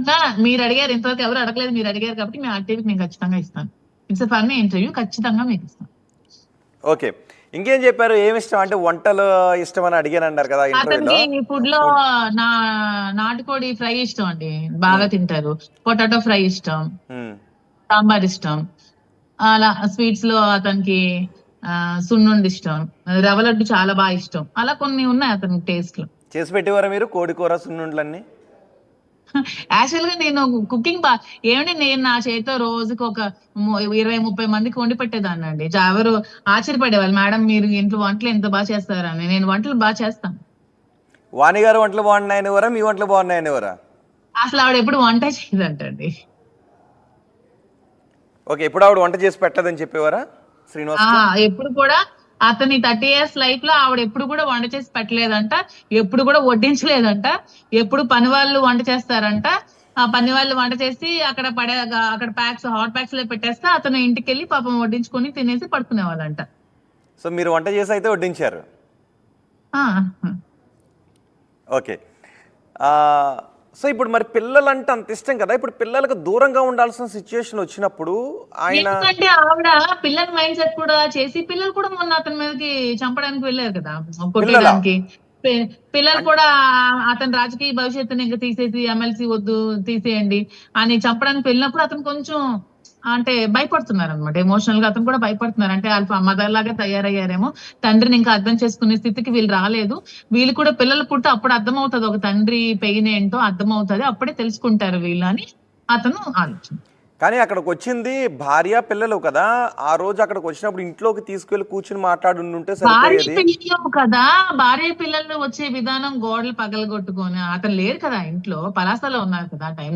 ఖచ్చితంగా మీరు అడిగారు, ఇంతవరకు ఎవరు అడగలేదు, మీరు అడిగారు కాబట్టి మీ ఆర్టీవీకి నేను ఖచ్చితంగా ఇస్తాను. ఇట్స్ ఫన్ ఇంటర్వ్యూ, ఖచ్చితంగా మీకు ఇస్తాను. ఓకే, ఇంకేం చెప్పారు? ఏమి ఇష్టం అంటే వంటలు ఇష్టం అని అడిగాను అన్నారు కదా ఇంటర్వ్యూలో. అతనికి ఫుడ్ లో నా నాటుకోడి ఫ్రై ఇష్టం అండి, బాగా తింటారు. పొటాటో ఫ్రై ఇష్టం, సాంబార్ ఇష్టం. అలా స్వీట్స్ లో అతనికి సున్నుండి ఇష్టం, రవ్వ లడ్డు చాలా బాగా ఇష్టం. అలా కొన్ని ఉన్నాయి అతనికి టేస్ట్ లో. చేసి పెట్టేవారా మీరు కోడి కూర సున్నుండ్లన్నీ? యాక్చువల్ గా నేను కుకింగ్ ఏమంటే నేను నా చేతితో రోజుకి ఒక 20-30 మందికి వండి పెట్టేదాన్ని అండి. ఎవరు ఆశ్చర్యపడేవాళ్ళు, మేడం మీరు ఇంట్లో వంటలు ఎంత బాగా చేస్తారని. నేను వంటలు బాగా చేస్తాను. వాణి గారు వంటలు బాగున్నాయనివరా, మీ వంటలు బాగున్నాయనివరా? అసలు ఆవిడ ఎప్పుడు వంట చేయదంటండి. ఓకే, ఎప్పుడు ఆవిడ వంట చేసి పెట్టదని చెప్పేవారా శ్రీనివాస్? ఎప్పుడు కూడా అతని 30 years లైఫ్ లో ఆవిడ ఎప్పుడు కూడా వంట చేసి పెట్టలేదంట, ఎప్పుడు కూడా వడ్డించలేదంట. ఎప్పుడు పని వాళ్ళు వంట చేస్తారంట. ఆ పని వాళ్ళు వంట చేసి అక్కడ అక్కడ ప్యాక్స్, హాట్ ప్యాక్స్ లో పెట్టేస్తే అతను ఇంటికి వెళ్ళి పాపం వడ్డించుకొని తినేసి పడుకునేవాళ్ళంట. సో మీరు వంట చేసి అయితే వడ్డించారు. ఓకే, సో ఇప్పుడు మరి పిల్లలంటే అంత ఇష్టం కదా, ఇప్పుడు పిల్లలకు దూరంగా ఉండాల్సిన సిచ్యుయేషన్ వచ్చినప్పుడు ఆయన, ఎందుకంటే ఆవిడ పిల్లల మైండ్ సెట్ కూడా చేసి, పిల్లలు కూడా మొన్న అతని మీదకి చంపడానికి వెళ్ళారు కదా, కొట్టడానికి. పిల్లలు కూడా అతని రాజకీయ భవిష్యత్తుని ఇంకా తీసేసి ఎమ్మెల్సీ వద్దు తీసేయండి అని చంపడానికి వెళ్ళినప్పుడు అతను కొంచెం అంటే భయపడుతున్నారు అనమాట. ఎమోషనల్ గా అతను కూడా భయపడుతున్నారు. అంటే వాళ్ళ మదర్ లాగా తయారయ్యారేమో, తండ్రిని ఇంకా అర్థం చేసుకునే స్థితికి వీళ్ళు రాలేదు. వీళ్ళు కూడా పిల్లలు పుట్టి అప్పుడు అర్థం అవుతుంది, ఒక తండ్రి పెయిన్ ఏంటో అర్థం అవుతుంది, అప్పుడే తెలుసుకుంటారు వీళ్ళు అని అతను ఆలోచన. కానీ అక్కడికి వచ్చింది భార్య పిల్లలు కదా, ఆ రోజు అక్కడికి వచ్చినప్పుడు ఇంట్లోకి తీసుకెళ్లి కూర్చుని మాట్లాడుంటే పిల్లలు కదా, భార్య పిల్లలు వచ్చే విధానం గోడలు పగలగొట్టుకొని, అతను లేరు కదా ఇంట్లో, పలాసలో ఉన్నారు కదా ఆ టైం.